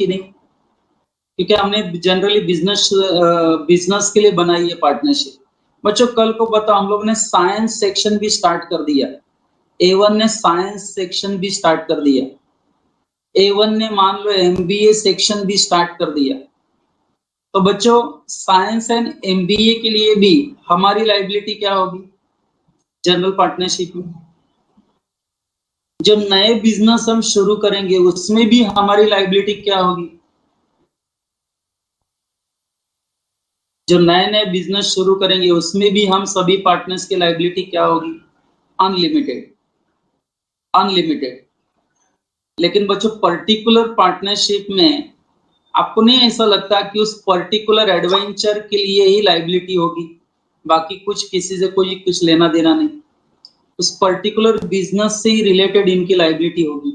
कि नहीं? क्योंकि हमने जनरली बिजनेस के लिए बनाई है पार्टनरशिप। बच्चों कल को बताओ, हम लोग ने साइंस सेक्शन भी स्टार्ट कर दिया। A1 ने साइंस सेक्शन भी स्टार्ट कर दिया। A1 ने मान लो MBA सेक्शन भी स्टार्ट कर दिया। तो बच्चों साइंस एंड MBA के लिए भी हमारी लायबिलिटी क्या होगी जनरल पार्टनरशिप में? जो नए बिजनेस हम शुरू करेंगे उसमें भी हमारी लायबिलिटी क्या होगी? जो नए बिजनेस शुरू करेंगे उसमें भी हम सभी पार्टनर्स की लायबिलिटी क्या होगी? अनलिमिटेड। अनलिमिटेड। लेकिन बच्चों पर्टिकुलर पार्टनरशिप में आपको नहीं ऐसा लगता कि उस पर्टिकुलर एडवेंचर के लिए ही लायबिलिटी होगी, बाकी कुछ किसी से कोई कुछ लेना देना नहीं, उस पर्टिकुलर बिजनेस से ही रिलेटेड इनकी लायबिलिटी होगी,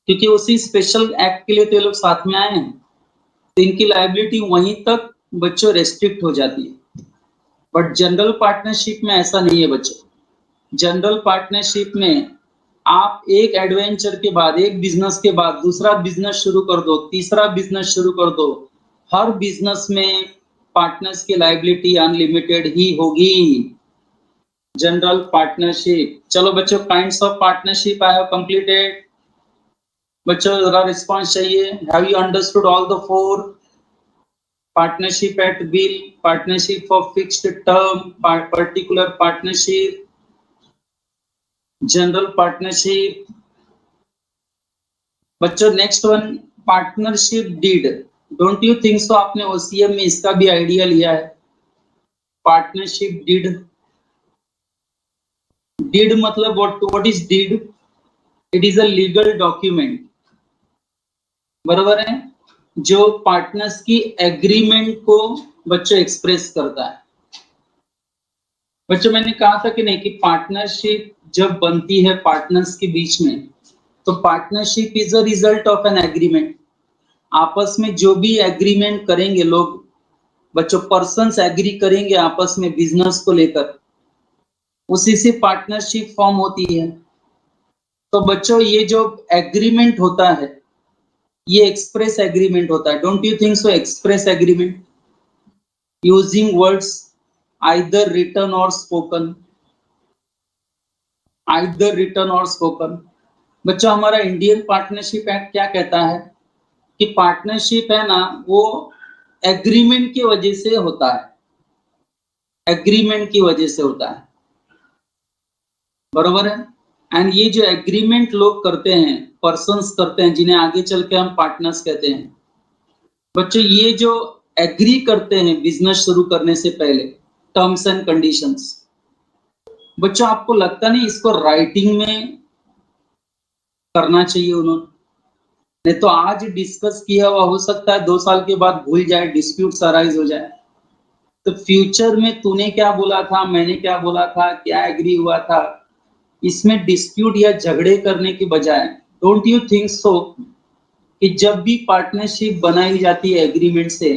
क्योंकि उसी स्पेशल एक्ट के लिए तो ये लोग साथ में आए हैं। तो इनकी लायबिलिटी वहीं तक बच्चों रेस्ट्रिक्ट हो जाती है। बट जनरल पार्टनरशिप में ऐसा नहीं है बच्चों। जनरल पार्टनरशिप में आप एक एडवेंचर के बाद, एक बिजनेस के बाद दूसरा बिजनेस शुरू कर दो, तीसरा बिजनेस शुरू कर दो, हर बिजनेस में पार्टनर्स की लायबिलिटी अनलिमिटेड ही होगी। General partnership. चलो बच्चों, kinds of partnership I have completed. बच्चों जरा रिस्पांस चाहिए। Have you understood all the four? Partnership at will, partnership for fixed term, particular partnership, general partnership. बच्चों next one partnership deed. Don't you think so आपने OCM में इसका भी idea लिया है? Partnership deed. डीड मतलब what is deed? It is a legal document, बराबर है, जो पार्टनर्स की एग्रीमेंट को बच्चों एक्सप्रेस करता है। बच्चों मैंने कहा था कि नहीं कि पार्टनरशिप जब बनती है पार्टनर्स के बीच में, तो partnership is a result of an agreement. आपस में जो भी एग्रीमेंट करेंगे लोग, बच्चों पर्सन्स एग्री करेंगे आपस में बिजनेस को लेकर, उसी से पार्टनरशिप फॉर्म होती है। तो बच्चों ये जो एग्रीमेंट होता है ये एक्सप्रेस एग्रीमेंट होता है। Don't you think so? Express agreement using words either written और स्पोकन, आइदर रिटन और स्पोकन। बच्चों हमारा इंडियन पार्टनरशिप एक्ट क्या कहता है कि पार्टनरशिप है ना, वो एग्रीमेंट की वजह से होता है, एग्रीमेंट की वजह से होता है, बरोबर है। एंड ये जो एग्रीमेंट लोग करते हैं, पर्सन्स करते हैं, जिन्हें आगे चल के हम पार्टनर्स कहते हैं। बच्चों ये जो एग्री करते हैं बिजनेस शुरू करने से पहले, टर्म्स एंड कंडीशंस, बच्चों आपको लगता नहीं इसको राइटिंग में करना चाहिए उन्होंने? नहीं तो आज डिस्कस किया हुआ हो सकता है 2 साल के बाद भूल जाए, डिस्प्यूट्स अराइज हो जाए। तो फ्यूचर में तूने क्या बोला था, मैंने क्या बोला था, क्या एग्री हुआ था, इसमें डिस्प्यूट या झगड़े करने के बजाय डोंट यू थिंक सो कि जब भी पार्टनरशिप बनाई जाती है एग्रीमेंट से,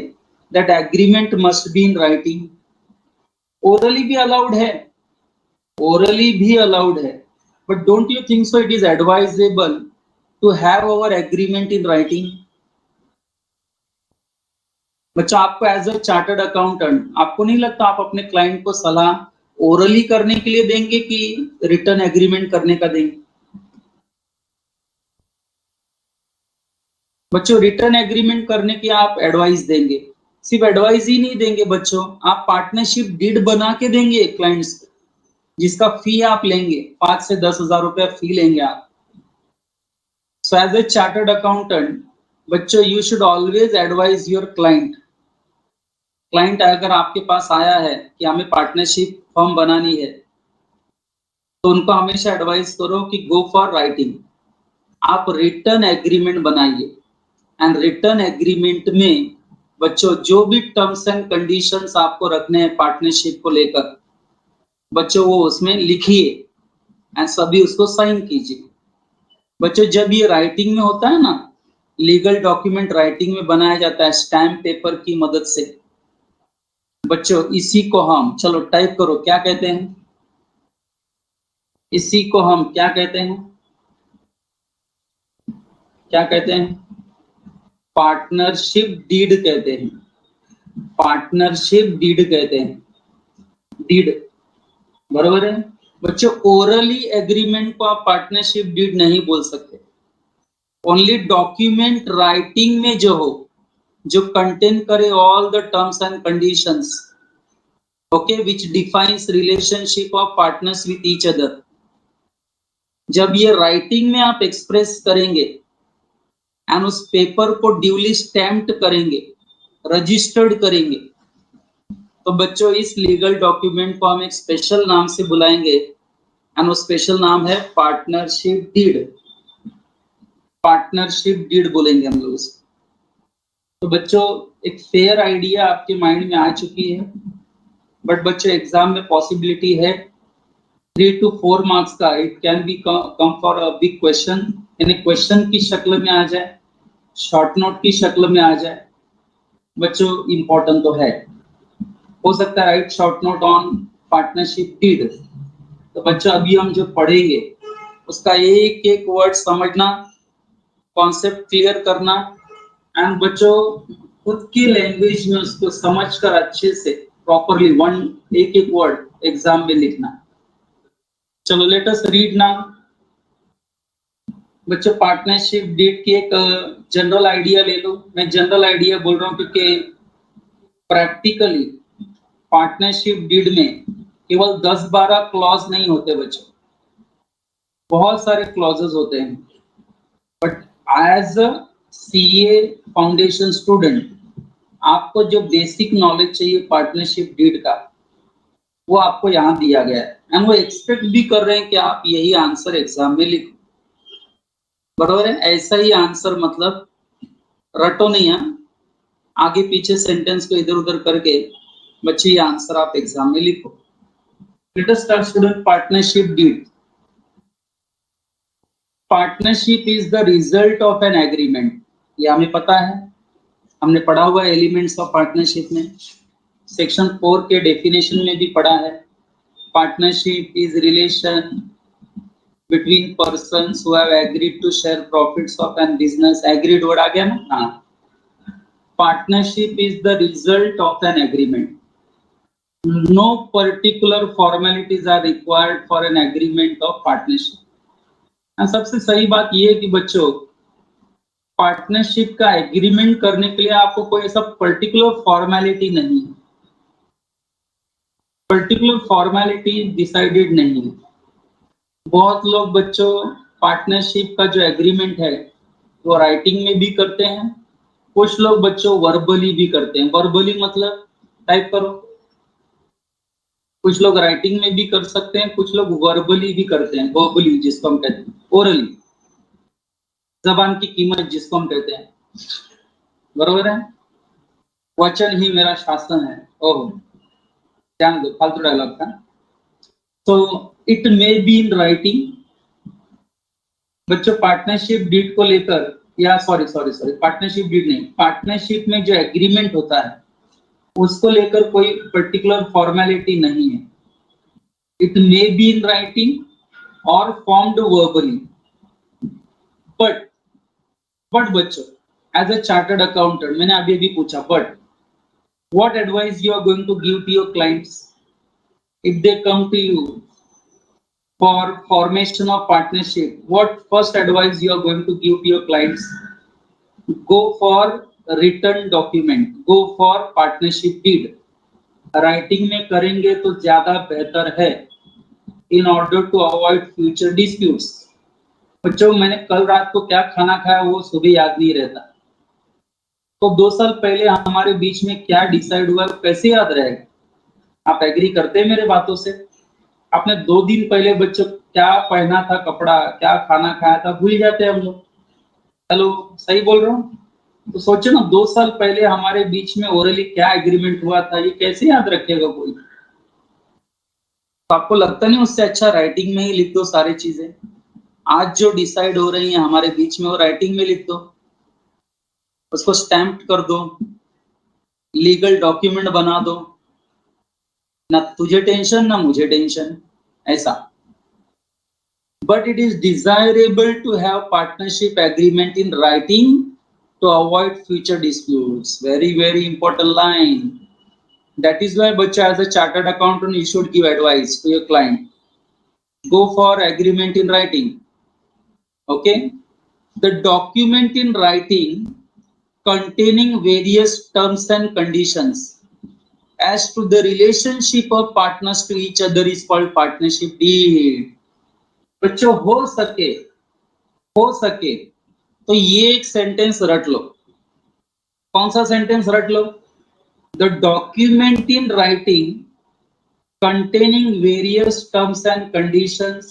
that agreement must be in writing. Orally भी अलाउड है, ओरली भी अलाउड है, but don't you think so it is advisable to have our agreement in writing? बच्चा आपको एज अ चार्टर्ड अकाउंटेंट आपको नहीं लगता आप अपने क्लाइंट को सलाह ओरली करने के लिए देंगे कि रिटर्न एग्रीमेंट करने का देंगे? बच्चों रिटर्न एग्रीमेंट करने की आप एडवाइस देंगे, सिर्फ एडवाइस ही नहीं देंगे बच्चों, आप पार्टनरशिप डीड बना के देंगे क्लाइंट्स को, जिसका फी आप लेंगे 5 से 10,000 रुपया फी लेंगे आप। So as a chartered accountant बच्चों you should always advise your client. Client अगर आपके पास आया है कि हमें पार्टनरशिप फर्म बनानी है, तो उनको हमेशा एडवाइस करो कि गो फॉर राइटिंग। आप रिटर्न एग्रीमेंट बनाइए, एंड रिटर्न एग्रीमेंट में बच्चों जो भी टर्म्स एंड कंडीशंस आपको रखने हैं पार्टनरशिप को लेकर, बच्चों वो उसमें लिखिए एंड सभी उसको साइन कीजिए। बच्चों जब ये राइटिंग में होता है ना, लीगल डॉक्यूमेंट राइटिंग में बनाया जाता है स्टैम्प पेपर की मदद से, बच्चों इसी को हम, चलो टाइप करो, क्या कहते हैं? इसी को हम क्या कहते हैं? क्या कहते हैं? पार्टनरशिप डीड कहते हैं, पार्टनरशिप डीड कहते हैं, डीड, बरोबर है बच्चों। ओरली एग्रीमेंट को आप पार्टनरशिप डीड नहीं बोल सकते। ओनली डॉक्यूमेंट राइटिंग में जो हो, जो कंटेन करे all the terms and conditions, okay, which defines relationship of partners with each other. जब ये राइटिंग में आप एक्सप्रेस करेंगे एंड उस पेपर को ड्यूली स्टैम्प्ड करेंगे, रजिस्टर्ड करेंगे, तो बच्चों इस लीगल डॉक्यूमेंट को हम एक स्पेशल नाम से बुलाएंगे एंड वो स्पेशल नाम है पार्टनरशिप डीड। पार्टनरशिप डीड बोलेंगे हम लोग उसको। तो बच्चों एक फेयर आइडिया आपके माइंड में आ चुकी है, बट बच्चों एग्जाम में पॉसिबिलिटी है 3 to 4 मार्क्स का, it can be come for a big question, यानी क्वेश्चन की शक्ल में आ जाए, शॉर्ट नोट की शक्ल में आ जाए। बच्चों इंपॉर्टेंट तो है, हो सकता है write short note on partnership deed. तो बच्चों अभी हम जो पढ़ेंगे उसका एक एक वर्ड समझना, कॉन्सेप्ट क्लियर करना एंड बच्चों खुद की लैंग्वेज में उसको समझकर अच्छे से प्रॉपरली वन एक एक वर्ड एग्जाम में लिखना। चलो लेट अस रीड नाउ। बच्चों पार्टनरशिप डीड की एक जनरल आइडिया ले लो। मैं जनरल आइडिया बोल रहा हूँ क्योंकि प्रैक्टिकली पार्टनरशिप डीड में केवल 10-12 क्लॉज नहीं होते बच्चों, बहुत सारे क्लॉजेस होते हैं। But as a CA foundation student आपको जो बेसिक नॉलेज चाहिए पार्टनरशिप डीड का, वो आपको यहाँ दिया गया है एंड वो एक्सपेक्ट भी कर रहे हैं कि आप यही आंसर एग्जाम में लिखो, बराबर है। ऐसा ही आंसर मतलब रटो नहीं है, आगे पीछे सेंटेंस को इधर उधर करके बच्चे ये आंसर आप एग्जाम में लिखो। Let us start student. Partnership deed. Partnership is the result of an agreement, ये हमें पता है, हमने पढ़ा हुआ एलिमेंट्स ऑफ पार्टनरशिप में, सेक्शन 4 के डेफिनेशन में भी पढ़ा है। Partnership is relation between persons who have agreed to share profits of an business। agreed word आ गया ना, हाँ। Partnership is the result of an agreement. No particular formalities are required for an agreement of partnership। सबसे सही बात ये है कि बच्चों पार्टनरशिप का एग्रीमेंट करने के लिए आपको कोई ऐसा पर्टिकुलर फॉर्मेलिटी नहीं है, पर्टिकुलर फॉर्मेलिटी डिसाइडेड नहीं है। बहुत लोग बच्चों पार्टनरशिप का जो एग्रीमेंट है वो राइटिंग में भी करते हैं, कुछ लोग बच्चों वर्बली भी करते हैं। वर्बली मतलब टाइप करो, कुछ लोग राइटिंग में भी कर सकते हैं, कुछ लोग वर्बली भी करते हैं। वर्बली जिसको हम कहते हैं, ओरली, जबान की कीमत जिसको हम कहते हैं, बरोबर है। वचन ही मेरा शासन है। ओह ध्यान दो, फालतू डायलॉग था। तो it may be in writing. बच्चों पार्टनरशिप डीड को लेकर, या सॉरी पार्टनरशिप डीड नहीं, पार्टनरशिप में जो एग्रीमेंट होता है उसको लेकर कोई पर्टिकुलर फॉर्मेलिटी नहीं है। It may be in writing और फॉर्म्ड वर्बली, बट बच्चों एज अ चार्टर्ड अकाउंटेंट, मैंने अभी अभी पूछा, but what advice you are going to give to your clients if they come to you for formation of partnership? What first advice you are going to give to your clients? Go for written document, go for partnership deed। Writing में करेंगे तो ज्यादा बेहतर है in order to avoid future disputes। बच्चों मैंने कल रात को क्या खाना खाया वो सुबह याद नहीं रहता, तो 2 साल पहले हमारे बीच में क्या डिसाइड हुआ कैसे याद रहेगा? आप एग्री करते हैं मेरे बातों से? आपने 2 दिन पहले बच्चों क्या पहना था कपड़ा, क्या खाना खाया था, भूल जाते हैं हम लोग। हेलो, सही बोल रहा हूँ? तो सोचो ना 2 साल पहले हमारे बीच में ओरली क्या एग्रीमेंट हुआ था, ये कैसे याद रखेगा कोई? तो आपको लगता नहीं उससे अच्छा राइटिंग में ही लिख दो सारी चीजें। आज जो डिसाइड हो रही है हमारे बीच में वो राइटिंग में लिख दो, उसको स्टैम्प कर दो, लीगल डॉक्यूमेंट बना दो, ना तुझे टेंशन ना मुझे टेंशन, ऐसा। But it is desirable to have partnership agreement in writing to avoid future disputes. Very important line. That is why बच्चा, as a chartered accountant, you should give advice to your client. Go for agreement in writing. Okay, the document in writing containing various terms and conditions as to the relationship of partners to each other is called partnership deed. बच्चों, हो सके तो ये एक sentence रट लो. कौन सा sentence रट लो? The document in writing containing various terms and conditions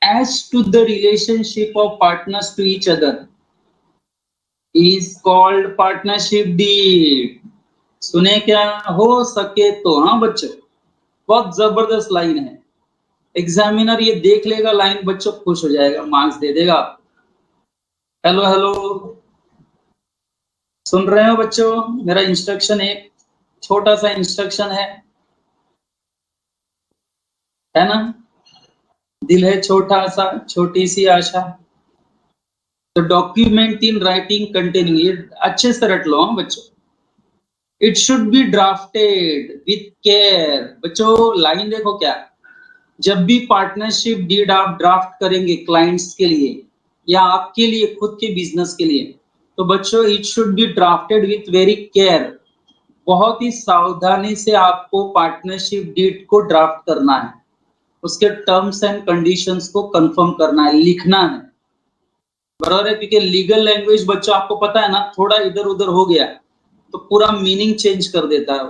as to the relationship of partners to each other is called partnership deed. सुने क्या? हो सके तो. हाँ बच्चों, बहुत जबरदस्त लाइन है. एग्जामिनर ये देख लेगा लाइन, बच्चों खुश हो जाएगा, मार्क्स दे देगा आपको. हेलो, सुन रहे हो बच्चों? मेरा इंस्ट्रक्शन एक छोटा सा इंस्ट्रक्शन है ना? दिल है छोटा सा, छोटी सी आशा. तो डॉक्यूमेंट इन राइटिंग कंटेनिंग, ये अच्छे से रट लो बच्चों. It should be drafted with care. बच्चों लाइन देखो क्या, जब भी पार्टनरशिप डीड आप ड्राफ्ट करेंगे क्लाइंट्स के लिए या आपके लिए, खुद के बिजनेस के लिए, तो बच्चों it should be drafted with very care. बहुत ही सावधानी से आपको पार्टनरशिप डीड को ड्राफ्ट करना है. उसके टर्म्स एंड कंडीशंस को कंफर्म करना है, लिखना है. बराबर है? क्योंकि लीगल लैंग्वेज बच्चों आपको पता है ना, थोड़ा इधर उधर हो गया तो पूरा मीनिंग चेंज कर देता है,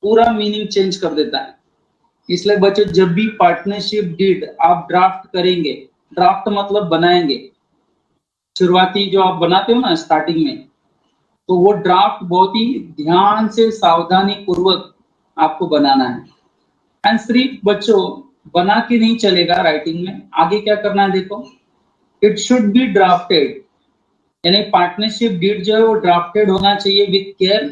पूरा मीनिंग चेंज कर देता है. इसलिए बच्चों जब भी पार्टनरशिप डीड आप ड्राफ्ट करेंगे, ड्राफ्ट मतलब बनाएंगे, शुरुआती जो आप बनाते हो ना स्टार्टिंग में, तो वो ड्राफ्ट बहुत ही ध्यान से सावधानी पूर्वक आपको बनाना है. एंड सिर्फ बच्चों बना के नहीं चलेगा राइटिंग में, आगे क्या करना है देखो. इट शुड बी ड्राफ्टेड, यानी पार्टनरशिप डीड जो है वो ड्राफ्टेड होना चाहिए with care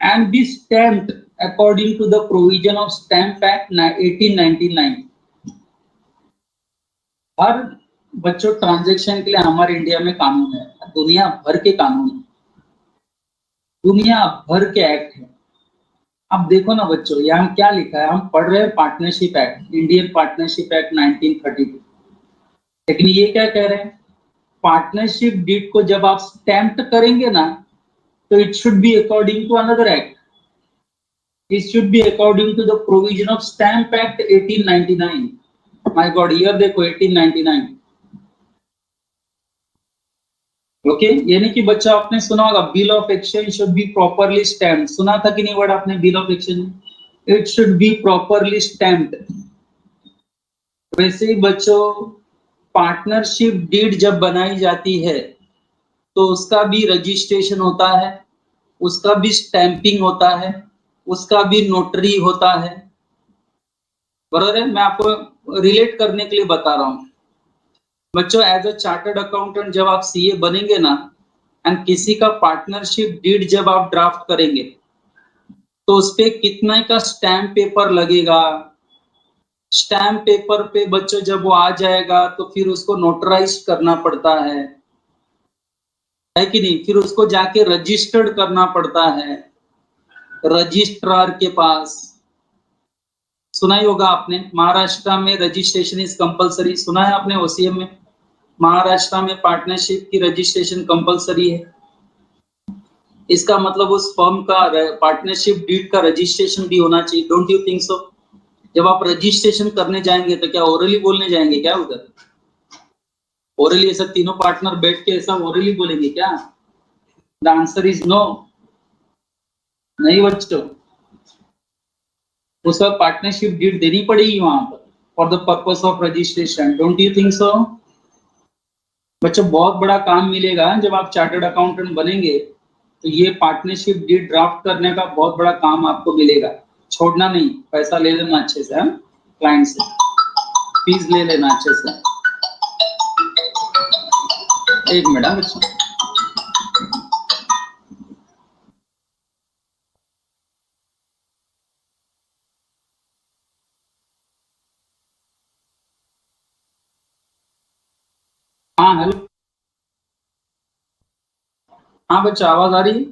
and be stamped according to the provision of stamp act 1899. हर बच्चों ट्रांजैक्शन के लिए हमारे इंडिया में कानून है, दुनिया भर के कानून है, दुनिया भर के एक्ट है. अब देखो ना बच्चों, यहाँ क्या लिखा है, हम पढ़ रहे हैं partnership act, Indian partnership act 1932, लेकिन ये क्या कह रहे हैं, पार्टनरशिप डीड को जब आप स्टैम्प करेंगे ना, तो it should be according to another act. It should be according to the provision of stamp act 1899. My God, year देखो 1899. ओके, यानी कि बच्चा आपने सुना होगा bill of exchange should be properly stamped. सुना था कि नहीं वर्ड आपने, bill of exchange? It should be properly stamped. वैसे ही बच्चों पार्टनरशिप डीड जब बनाई जाती है तो उसका भी रजिस्ट्रेशन होता है, उसका भी स्टैंपिंग होता है, उसका भी नोटरी होता है. बराबर है? मैं आपको रिलेट करने के लिए बता रहा हूं बच्चों. एज अ चार्टर्ड अकाउंटेंट जब आप सीए बनेंगे ना, एंड किसी का पार्टनरशिप डीड जब आप ड्राफ्ट करेंगे, तो उस पे कितना का स्टैम्प पेपर लगेगा. स्टैम्प पेपर पे बच्चों जब वो आ जाएगा तो फिर उसको नोटराइज करना पड़ता है कि नहीं? फिर उसको जाके रजिस्टर्ड करना पड़ता है रजिस्ट्रार के पास. सुना ही होगा आपने, महाराष्ट्र में रजिस्ट्रेशन इज कंपलसरी. सुना है आपने ओसीएम में महाराष्ट्र में पार्टनरशिप की रजिस्ट्रेशन कंपलसरी है. इसका मतलब उस फर्म का पार्टनरशिप डीड का रजिस्ट्रेशन भी होना चाहिए. डोंट यू थिंक सो? जब आप रजिस्ट्रेशन करने जाएंगे तो क्या ओरली बोलने जाएंगे क्या उधर? ओरली ऐसा तीनों पार्टनर बैठ के ऐसा ओरली बोलेंगे क्या? The answer is no. नहीं बच्चों, उस वक्त पार्टनरशिप डीड देनी पड़ेगी वहां पर for the purpose of registration. Don't you think सो? बच्चों बहुत बड़ा काम मिलेगा जब आप चार्टर्ड अकाउंटेंट बनेंगे, तो ये पार्टनरशिप डीड ड्राफ्ट करने का बहुत बड़ा काम आपको मिलेगा. छोड़ना नहीं, पैसा ले लेना अच्छे से, क्लाइंट से फीस ले लेना अच्छे से. एक मिनट बच्चों. हाँ हेलो. हाँ बच्चा, आवाज आ रही है?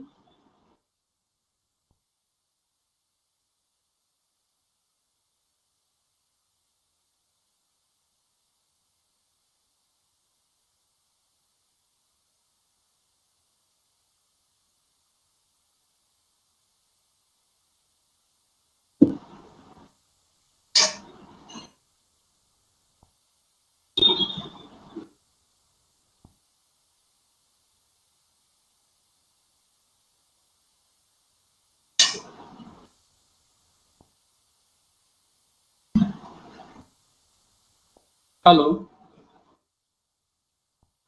हेलो।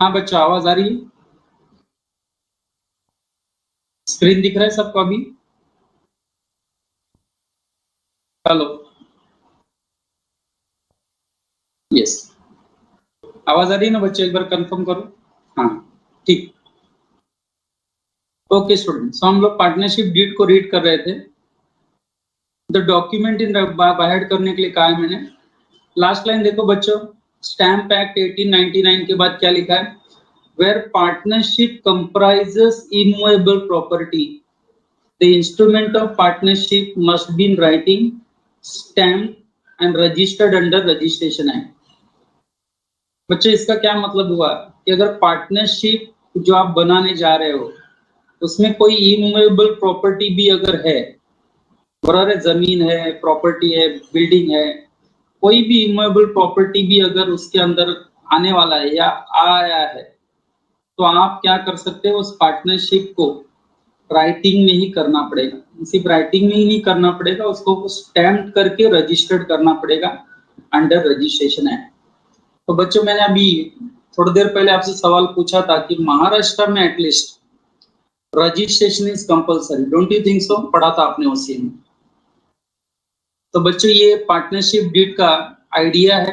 हाँ बच्चा, आवाज आ रही है? स्क्रीन दिख रहा है सबको अभी? हेलो। यस। आवाज आ रही है ना बच्चे? एक बार कंफर्म करो। हाँ, ठीक। ओके स्टूडेंट्स, हम लोग पार्टनरशिप डीड को रीड कर रहे थे। द डॉक्यूमेंट इन बाय करने के लिए कहा है मैंने। लास्ट लाइन देखो बच्चों, स्टैम्प एक्ट 1899 के बाद क्या लिखा है? Where partnership comprises immovable property, the instrument of partnership must be in writing, stamp and registered under registration act. बच्चों इसका क्या मतलब हुआ कि अगर पार्टनरशिप जो आप बनाने जा रहे हो उसमें कोई इमूवेबल प्रॉपर्टी भी अगर है, बराबर है, जमीन है, प्रॉपर्टी है, बिल्डिंग है, कोई भी इमूवेबल प्रॉपर्टी भी अगर उसके अंदर आने वाला है या आया है, तो आप क्या कर सकते हो? उस पार्टनरशिप को राइटिंग में ही करना पड़ेगा। सिर्फ राइटिंग में ही नहीं करना पड़ेगा, उसको स्टैम्प करके रजिस्टर्ड करना पड़ेगा अंडर रजिस्ट्रेशन एक्ट। तो बच्चों मैंने अभी थोड़ी देर पहले आपसे सवाल पूछा था कि महाराष्ट्र में at least registration is compulsory, don't you think सो? पढ़ा था आपने उसी में। तो बच्चों ये पार्टनरशिप डीड का आइडिया है।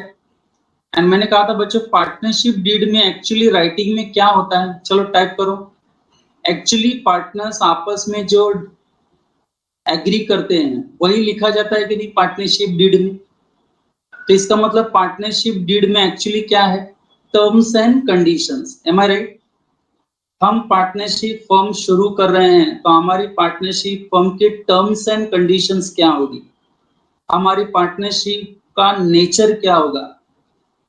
एंड मैंने कहा था बच्चों पार्टनरशिप डीड में एक्चुअली राइटिंग में क्या होता है, चलो टाइप करो। एक्चुअली पार्टनर्स आपस में जो एग्री करते हैं वही लिखा जाता है कि नहीं पार्टनरशिप डीड में? तो इसका मतलब पार्टनरशिप डीड में एक्चुअली क्या है? Terms and conditions. Am I right? हम पार्टनरशिप फर्म शुरू कर रहे हैं तो हमारी पार्टनरशिप फर्म के टर्म्स एंड कंडीशंस क्या होगी, हमारी पार्टनरशिप का नेचर क्या होगा,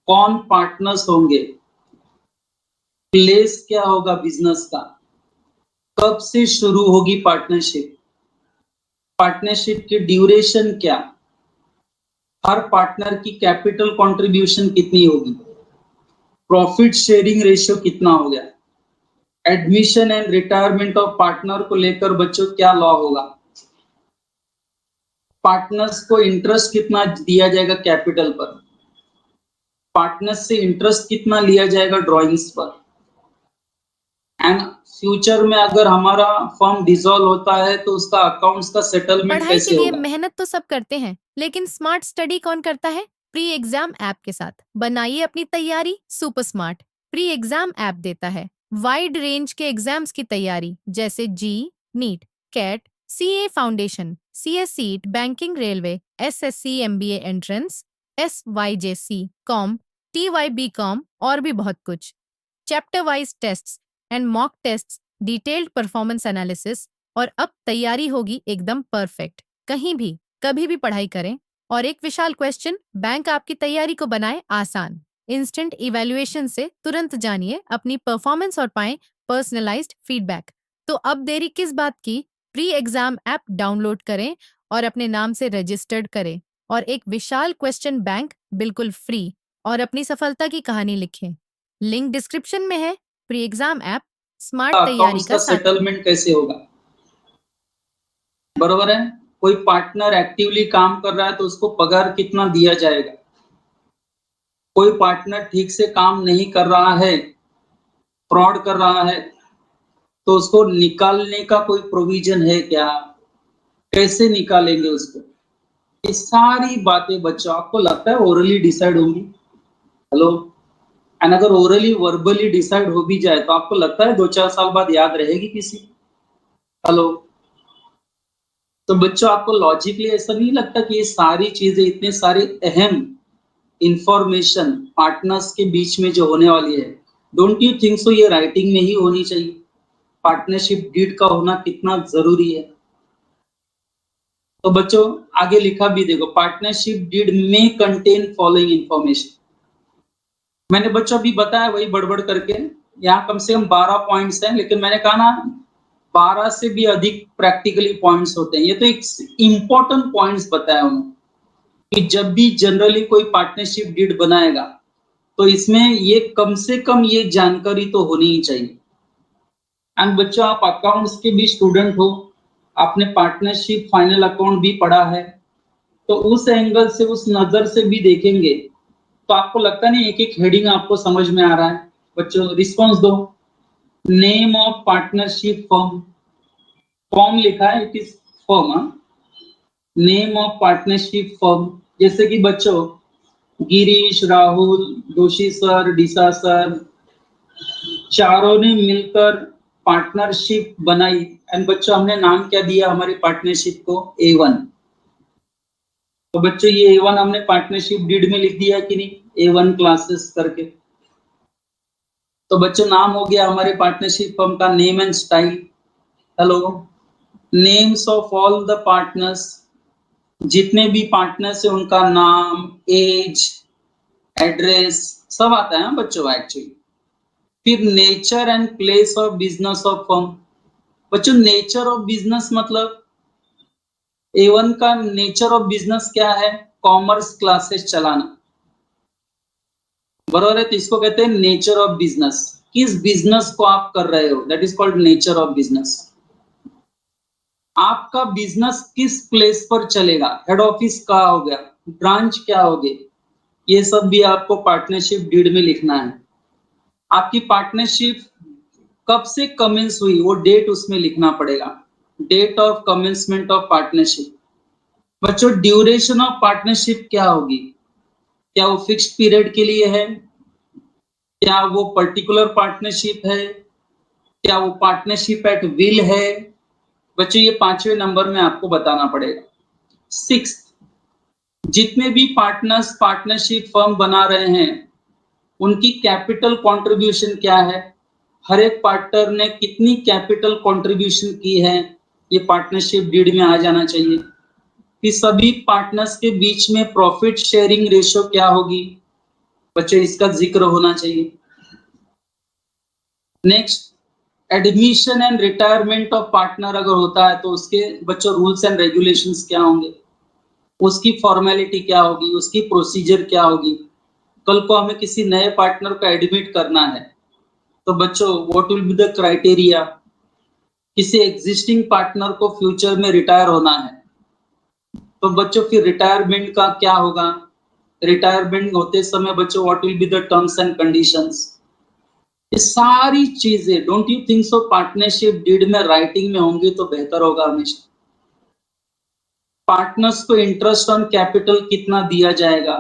कौन पार्टनर्स होंगे, प्लेस क्या होगा बिजनेस का, कब से शुरू होगी पार्टनरशिप, पार्टनरशिप की ड्यूरेशन क्या, हर पार्टनर की कैपिटल कंट्रीब्यूशन कितनी होगी, प्रॉफिट शेयरिंग रेशियो कितना हो गया, admission and retirement of partner को लेकर बच्चों क्या लॉ होगा, पार्टनर्स को इंटरेस्ट कितना दिया जाएगा कैपिटल पर, पार्टनर्स से इंटरेस्ट कितना लिया जाएगा ड्रॉइंग्स पर, एंड फ्यूचर में अगर हमारा फर्म डिसॉल्व होता है तो उसका अकाउंट्स का सेटलमेंट पढ़ाई के कैसे लिए होगा। मेहनत तो सब करते हैं, लेकिन स्मार्ट स्टडी कौन करता है? प्री एग्जाम ऐप के साथ बनाइए अपनी तैयारी super smart. Pre exam app देता है वाइड रेंज के एग्जाम्स की तैयारी, जैसे JEE, NEET, CAT, CA foundation, CSEET, banking, railway, SSC, MBA entrance, SYJC, com, TYBCom और भी बहुत कुछ। Chapter wise tests and mock tests, detailed performance analysis, और अब तैयारी होगी एकदम परफेक्ट। कहीं भी कभी भी पढ़ाई करें। और एक विशाल क्वेश्चन बैंक आपकी तैयारी को बनाए आसान। इंस्टेंट इवैल्यूएशन से तुरंत जानिए अपनी परफॉर्मेंस और पाएं पर्सनलाइज्ड फीडबैक। तो अब देरी किस बात की? प्री एग्जाम ऐप डाउनलोड करें और अपने नाम से रजिस्टर्ड करें और एक विशाल क्वेश्चन बैंक बिल्कुल फ्री और अपनी सफलता की कहानी लिखें। लिंक डिस्क्रिप्शन में है। प्री एग्जाम ऐप स्मार्ट तैयारी अकाउंट्स का का साथी। सेटलमेंट कैसे होगा, बरोबर है? कोई पार्टनर एक्टिवली काम कर रहा है तो उसको पगार कितना दिया जाएगा, कोई पार्टनर ठीक से काम नहीं कर रहा है, फ्रॉड कर रहा है, तो उसको निकालने का कोई प्रोविजन है क्या, कैसे निकालेंगे उसको, ये सारी बातें बच्चों आपको लगता है ओरली डिसाइड होंगी? हेलो। एंड अगर ओरली वर्बली डिसाइड हो भी जाए तो आपको लगता है 2-4 साल बाद याद रहेगी किसी? हेलो। तो बच्चों आपको लॉजिकली ऐसा नहीं लगता कि ये सारी चीजें, इतने सारे अहम इंफॉर्मेशन पार्टनर्स के बीच में जो होने वाली है, डोंट यू थिंक सो ये राइटिंग में ही होनी चाहिए? पार्टनरशिप डीड का होना कितना जरूरी है। तो बच्चों आगे लिखा भी देखो, पार्टनरशिप डीड में कंटेन फॉलोइंग इंफॉर्मेशन। मैंने बच्चों अभी बताया वही बड़बड़ करके, यहाँ कम से कम 12 पॉइंट्स हैं, लेकिन मैंने कहा ना 12 से भी अधिक प्रैक्टिकली पॉइंट्स होते हैं। ये तो एक इंपॉर्टेंट पॉइंट्स बताया उन्होंने कि जब भी जनरली कोई पार्टनरशिप डीड बनाएगा तो इसमें ये कम से कम ये जानकारी तो होनी ही चाहिए। एंड बच्चों आप अकाउंट्स के भी स्टूडेंट हो, आपने पार्टनरशिप फाइनल अकाउंट भी पढ़ा है, तो उस एंगल से उस नजर से भी देखेंगे तो आपको लगता नहीं एक एक हेडिंग आपको समझ में आ रहा है। बच्चों रिस्पॉन्स दो। Name of partnership firm, form लिखा है, it is firm. Name of partnership firm, जैसे कि बच्चों गिरीश, राहुल, दोषी सर, डिसा सर, चारों ने मिलकर पार्टनरशिप बनाई। एंड बच्चों हमने नाम क्या दिया हमारी पार्टनरशिप को? A1। तो बच्चों ये A1 हमने पार्टनरशिप डीड में लिख दिया कि नहीं, A1 क्लासेस करके। तो बच्चों नाम हो गया हमारे पार्टनरशिप फर्म का। Name and style, hello, names of all the partners, जितने भी पार्टनर्स है उनका नाम, एज, एड्रेस सब आता है बच्चों एक्चुअली। फिर nature and place of business of firm. बच्चों नेचर ऑफ बिजनेस मतलब A1 का नेचर ऑफ बिजनेस क्या है? कॉमर्स क्लासेस चलाना, बराबर है? तो इसको कहते हैं नेचर ऑफ बिजनेस। किस बिजनेस को आप कर रहे हो, that is called nature of business. आपका बिजनेस किस प्लेस पर चलेगा, हेड ऑफिस कहाँ हो गया, ब्रांच क्या हो गए, ये सब भी आपको पार्टनरशिप डीड में लिखना है। आपकी पार्टनरशिप कब से कमेंस हुई वो डेट उसमें लिखना पड़ेगा, date of commencement of partnership. बच्चों ड्यूरेशन ऑफ पार्टनरशिप क्या होगी? क्या वो फिक्स्ड पीरियड के लिए है, क्या वो पर्टिकुलर पार्टनरशिप है, क्या वो पार्टनरशिप एट विल है? बच्चों ये 5वें नंबर में आपको बताना पड़ेगा। 6, जितने भी पार्टनर्स पार्टनरशिप फर्म बना रहे हैं उनकी कैपिटल कंट्रीब्यूशन क्या है, हर एक पार्टनर ने कितनी कैपिटल कंट्रीब्यूशन की है, ये पार्टनरशिप डीड में आ जाना चाहिए। कि सभी पार्टनर्स के बीच में प्रॉफिट शेयरिंग रेशियो क्या होगी, बच्चों इसका जिक्र होना चाहिए। Next, admission and retirement of partner अगर होता है तो उसके बच्चों रूल्स एंड रेगुलेशंस क्या होंगे, उसकी फॉर्मेलिटी क्या होगी, उसकी प्रोसीजर क्या होगी। कल को हमें किसी नए पार्टनर को एडमिट करना है तो बच्चों what will be the criteria. किसी एग्जिस्टिंग पार्टनर को फ्यूचर में रिटायर होना है तो बच्चों फिर रिटायरमेंट का क्या होगा, रिटायरमेंट होते समय बच्चों what will be the terms and conditions. ये सारी चीजें don't you think so partnership deed में राइटिंग में होंगी तो बेहतर होगा हमेशा। पार्टनर्स को इंटरेस्ट ऑन कैपिटल कितना दिया जाएगा,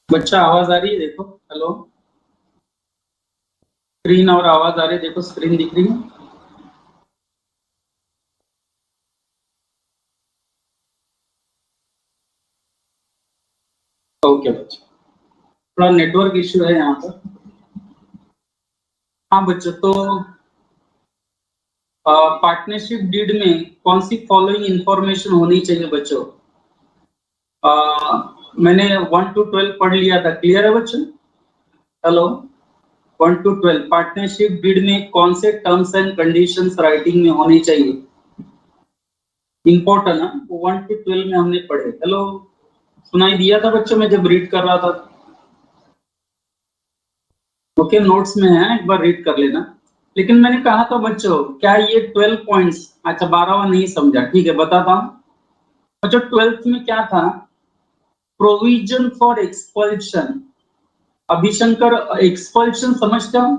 बच्चा आवाज आ रही है? देखो हेलो, स्क्रीन और आवाज आ रही है, देखो स्क्रीन दिख रही है। ओके बच्चों, थोड़ा नेटवर्क इश्यू है यहाँ पर। हाँ बच्चों, तो पार्टनरशिप डीड में कौन सी फॉलोइंग इंफॉर्मेशन होनी चाहिए बच्चों? मैंने 1 to 12 पढ़ लिया था, क्लियर है बच्चों? हेलो, 1 to 12 पार्टनरशिप डीड में कौन से टर्म्स एंड कंडीशंस राइटिंग में होने चाहिए? इंपॉर्टेंट है, 1 to 12 में हमने पढ़े। हेलो, सुनाई दिया था बच्चों मैं जब रीड कर रहा था? ओके, नोट्स में है, एक बार रीड कर लेना। लेकिन मैंने कहा था बच्चों, क्या ये 12 पॉइंट्स, अच्छा 12वां नहीं समझा, ठीक है बताता हूँ बच्चों। 12th में क्या था? Provision for expulsion. Abhishankar, expulsion समझते हो?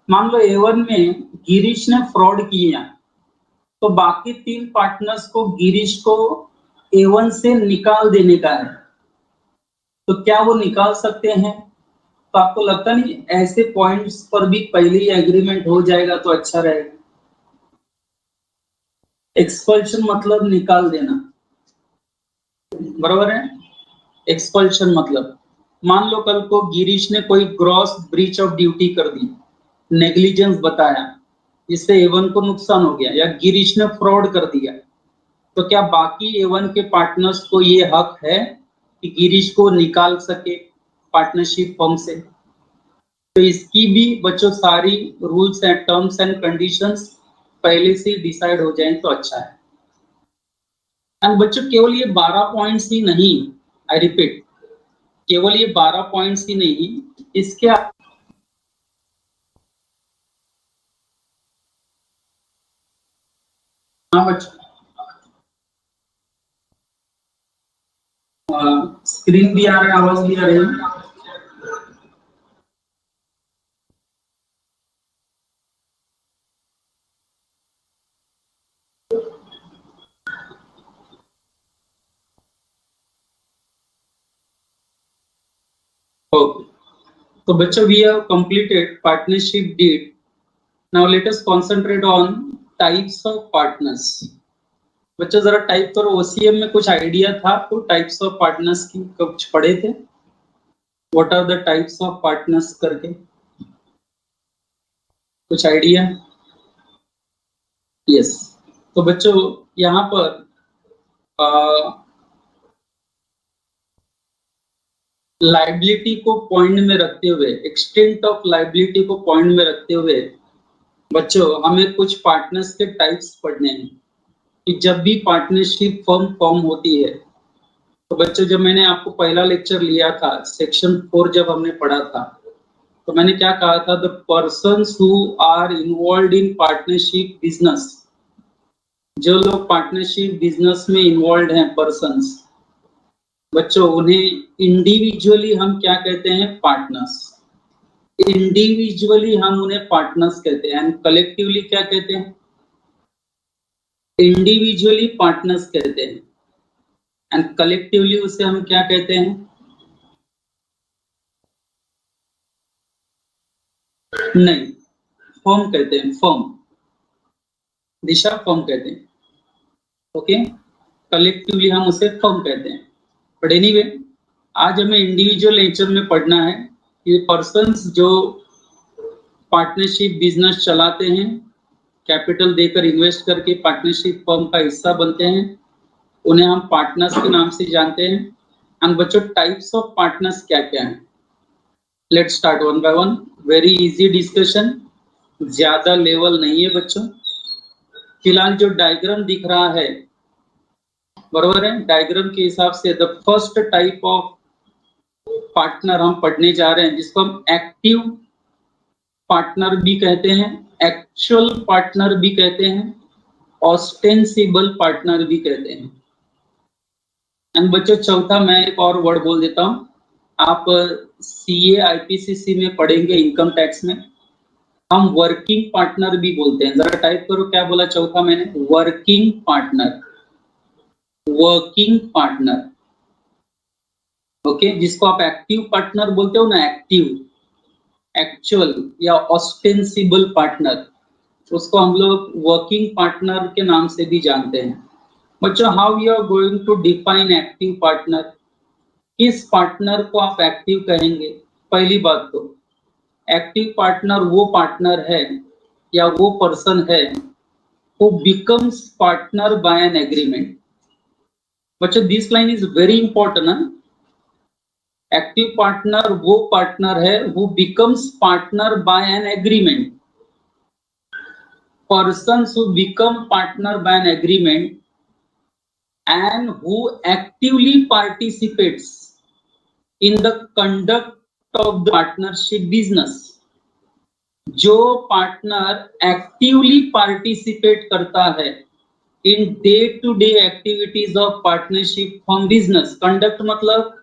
मान लो A1 में गिरीश ने फ्रॉड किया, तो बाकी 3 पार्टनर्स को गिरीश को A1 से निकाल देने का है, तो क्या वो निकाल सकते हैं? तो आपको लगता नहीं ऐसे पॉइंट्स पर भी पहले ही एग्रीमेंट हो जाएगा तो अच्छा रहेगा? एक्सपल्शन मतलब निकाल देना, बराबर है? एक्सपल्शन मतलब, मान लो कल को गिरीश ने कोई ग्रॉस ब्रीच ऑफ ड्यूटी कर दी, नेग्लिजेंस बताया, जिससे A1 को नुकसान हो गया, या गिरीश ने फ्रॉड कर दिया, तो क्या बाकी A1 के पार्टनर्स को ये हक है कि गिरीश को निकाल सके पार्टनरशिप फर्म से? तो इसकी भी बच्चों सारी rules and terms and conditions पहले से डिसाइड हो जाए तो अच्छा है। एंड बच्चों केवल ये 12 पॉइंट्स ही नहीं, आई रिपीट, केवल ये 12 पॉइंट्स ही नहीं, इसके हाँ बच्चों, स्क्रीन भी आ रहा है, आवाज भी आ रही है। Okay. So bachcho, we have completed partnership deed. Now let us concentrate on types of partners. बच्चों जरा टाइप करो, OCM में कुछ आइडिया था आपको टाइप्स ऑफ पार्टनर्स की? कुछ पढ़े थे? What are the types of partners करके कुछ आइडिया? यस। तो बच्चों यहाँ पर लाइबिलिटी को पॉइंट में रखते हुए, एक्सटेंट ऑफ लाइबिलिटी को पॉइंट में रखते हुए बच्चों हमें कुछ पार्टनर्स के टाइप्स पढ़ने हैं कि जब भी पार्टनरशिप फर्म फॉर्म होती है। तो बच्चों जब मैंने आपको पहला लेक्चर लिया था, सेक्शन 4 जब हमने पढ़ा था, तो मैंने क्या कहा था? The persons who are involve in partnership business, जो लोग पार्टनरशिप बिजनेस में इन्वॉल्व हैं पर्सन्स, बच्चों उन्हें इंडिविजुअली हम क्या कहते हैं? पार्टनर्स। इंडिविजुअली हम उन्हें पार्टनर्स कहते हैं, एंड कलेक्टिवली क्या कहते हैं? इंडिविजुअली पार्टनर्स कहते हैं, एंड कलेक्टिवली उसे हम क्या कहते हैं? नहीं, फर्म कहते हैं, फर्म। दिशा फर्म कहते हैं, ओके। कलेक्टिवली हम उसे फर्म कहते हैं। बट एनीवे, आज हमें इंडिविजुअल नेचर में पढ़ना है। ये पर्सन्स जो पार्टनरशिप बिजनेस चलाते हैं, कैपिटल देकर इन्वेस्ट करके पार्टनरशिप फर्म का हिस्सा बनते हैं, उन्हें हम पार्टनर्स के नाम से जानते हैं। एंड बच्चों टाइप्स ऑफ पार्टनर्स क्या क्या हैं? Let's start one by one. Very easy discussion, ज्यादा लेवल नहीं है बच्चों। फिलहाल जो डायग्राम दिख रहा है, बरोबर है, डायग्राम के हिसाब से the first type of partner हम पढ़ने जा रहे हैं, जिसको हम एक्टिव पार्टनर भी कहते हैं, एक्चुअल पार्टनर भी कहते हैं, ऑस्टेंसिबल पार्टनर भी कहते हैं। एंड बच्चों चौथा मैं एक और वर्ड बोल देता हूं, आप CA IPCC में पढ़ेंगे इनकम टैक्स में, हम वर्किंग पार्टनर भी बोलते हैं। जरा टाइप करो, क्या बोला चौथा मैंने? Working partner, working partner, okay. जिसको आप एक्टिव पार्टनर बोलते हो ना, एक्टिव, एक्चुअल या ऑस्टेंसिबल पार्टनर, उसको हम लोग वर्किंग पार्टनर के नाम से भी जानते हैं। बच्चों, how you are going to define active partner? किस पार्टनर को आप एक्टिव कहेंगे? पहली बात तो एक्टिव पार्टनर वो पार्टनर है या वो पर्सन है who becomes partner by an agreement. बच्चों, this line is very important ना? एक्टिव पार्टनर वो पार्टनर है who becomes partner by an agreement. Persons who become partner by an agreement and who actively participates in the conduct of the partnership business. जो partner actively participate करता है in day to day activities of partnership form business. Conduct मतलब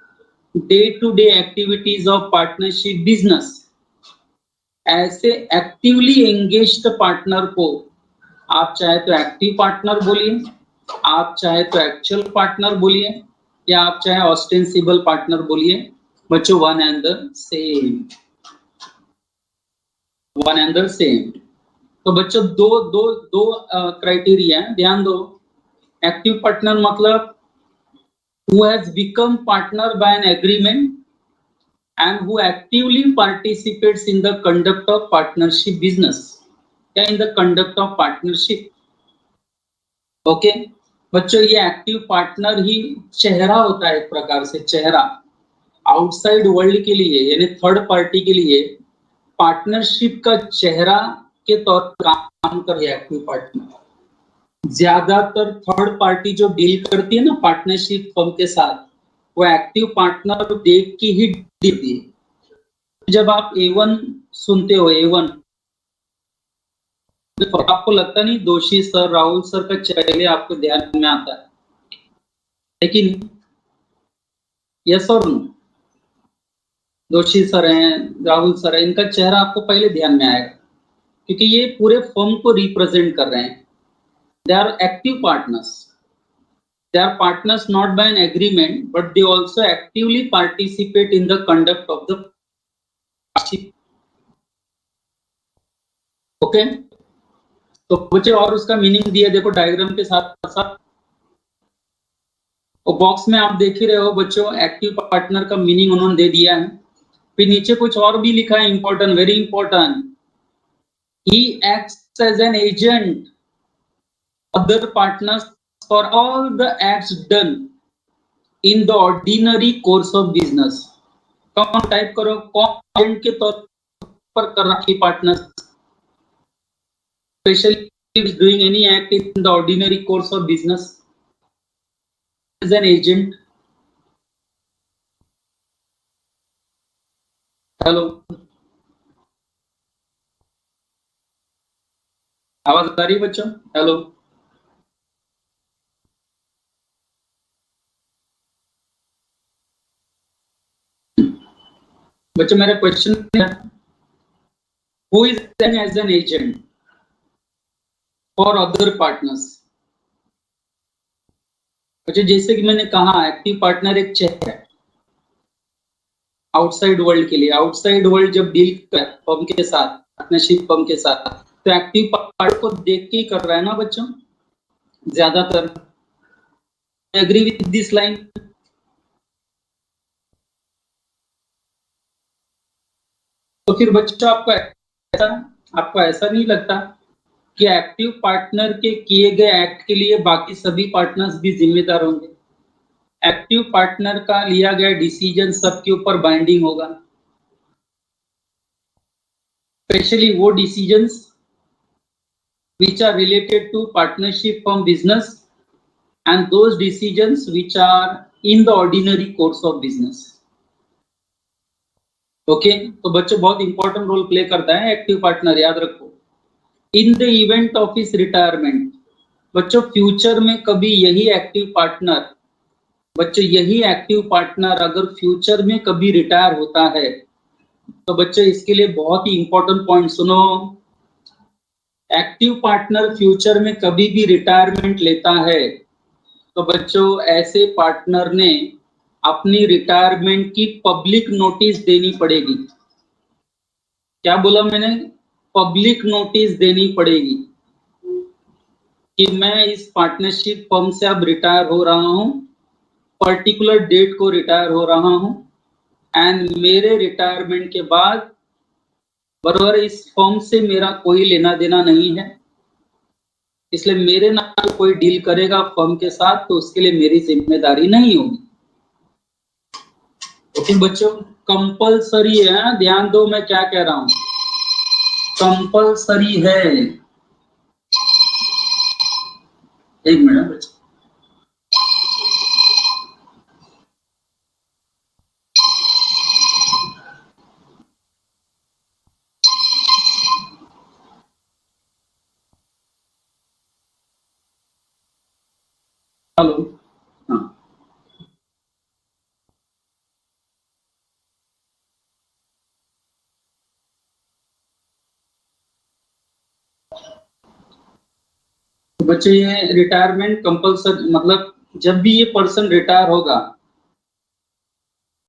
day to day activities of partnership business. ऐसे actively engaged partner को आप चाहे तो active partner बोलिए, आप चाहे तो एक्चुअल पार्टनर बोलिए, या आप चाहे ऑस्टेंसिबल पार्टनर बोलिए। बच्चों, one and the same, one and the same. तो बच्चों, दो क्राइटेरिया है, ध्यान दो। एक्टिव पार्टनर मतलब who has become partner by an agreement and who actively participates in the conduct of partnership business या in the conduct of partnership. Okay बच्चों, ये एक्टिव पार्टनर ही चेहरा होता है, एक प्रकार से चेहरा आउटसाइड वर्ल्ड के लिए, यानी थर्ड पार्टी के लिए पार्टनरशिप का चेहरा के तौर पर काम कर रही है एक्टिव पार्टनर। ज्यादातर थर्ड पार्टी जो डील करती है ना पार्टनरशिप फर्म के साथ, वो एक्टिव पार्टनर को देख के ही डील करती है। जब आप A1 सुनते हो, A1, तो आपको लगता नहीं दोषी सर, राहुल सर का चेहरे आपको ध्यान में आता है, लेकिन यस और नो? दोषी सर हैं, राहुल सर हैं, इनका चेहरा आपको पहले ध्यान में आएगा, क्योंकि ये पूरे फर्म को रिप्रेजेंट कर रहे हैं। They are active partners, they are partners not by an agreement, but they also actively participate in the conduct of the partnership. Okay, तो बच्चे और उसका मीनिंग दिया देखो डायग्राम के साथ साथ। और बॉक्स में आप देख ही रहे हो बच्चों, एक्टिव पार्टनर का मीनिंग उन्होंने दे दिया है। फिर नीचे कुछ और भी लिखा है, important, very important. He acts as an agent other partners for all the acts done in the ordinary course of business. कौन टाइप करो, कौन एजेंट के तौर पर कर रहा है partner, specially doing any act in the ordinary course of business as an agent. Hello, आवाज आ रही है बच्चों? हेलो, बच्चों मेरा क्वेश्चन है, who is acting as an agent for other partners? बच्चों, जैसे कि मैंने कहा, एक्टिव पार्टनर एक चेहरा है आउटसाइड वर्ल्ड के लिए। आउटसाइड वर्ल्ड जब डील कर फर्म के साथ, पार्टनरशिप फर्म के साथ, तो एक्टिव पार्ट को देख के ही कर रहा है ना बच्चों, ज्यादातर। Agree with this line? तो फिर बच्चों, आपको ऐसा नहीं लगता कि एक्टिव पार्टनर के किए गए एक्ट के लिए बाकी सभी पार्टनर्स भी जिम्मेदार होंगे? एक्टिव पार्टनर का लिया गया डिसीजन सबके ऊपर बाइंडिंग होगा, स्पेशली वो decisions which are related to partnership firm business and those decisions which are in the ordinary course of business. Okay, तो बच्चों बहुत इंपॉर्टेंट रोल प्ले करता है एक्टिव पार्टनर, याद रखो। In the event of his retirement, बच्चों future में कभी यही एक्टिव पार्टनर, बच्चों यही एक्टिव पार्टनर अगर फ्यूचर में कभी रिटायर होता है, तो बच्चों इसके लिए बहुत ही इंपॉर्टेंट पॉइंट सुनो। एक्टिव पार्टनर फ्यूचर में कभी भी रिटायरमेंट लेता है, तो बच्चों ऐसे पार्टनर ने अपनी रिटायरमेंट की पब्लिक नोटिस देनी पड़ेगी। क्या बोला मैंने? पब्लिक नोटिस देनी पड़ेगी कि मैं इस पार्टनरशिप फर्म से अब रिटायर हो रहा हूं, पर्टिकुलर डेट को रिटायर हो रहा हूं, एंड मेरे रिटायरमेंट के बाद बराबर इस फर्म से मेरा कोई लेना देना नहीं है, इसलिए मेरे नाम कोई डील करेगा फर्म के साथ तो उसके लिए मेरी जिम्मेदारी नहीं होगी। ओके बच्चों, कंपलसरी है, ध्यान दो मैं क्या कह रहा हूं, कंपलसरी है। एक मिनट बच्चों, हेलो, हाँ तो बच्चे ये रिटायरमेंट कंपलसरी मतलब जब भी ये पर्सन रिटायर होगा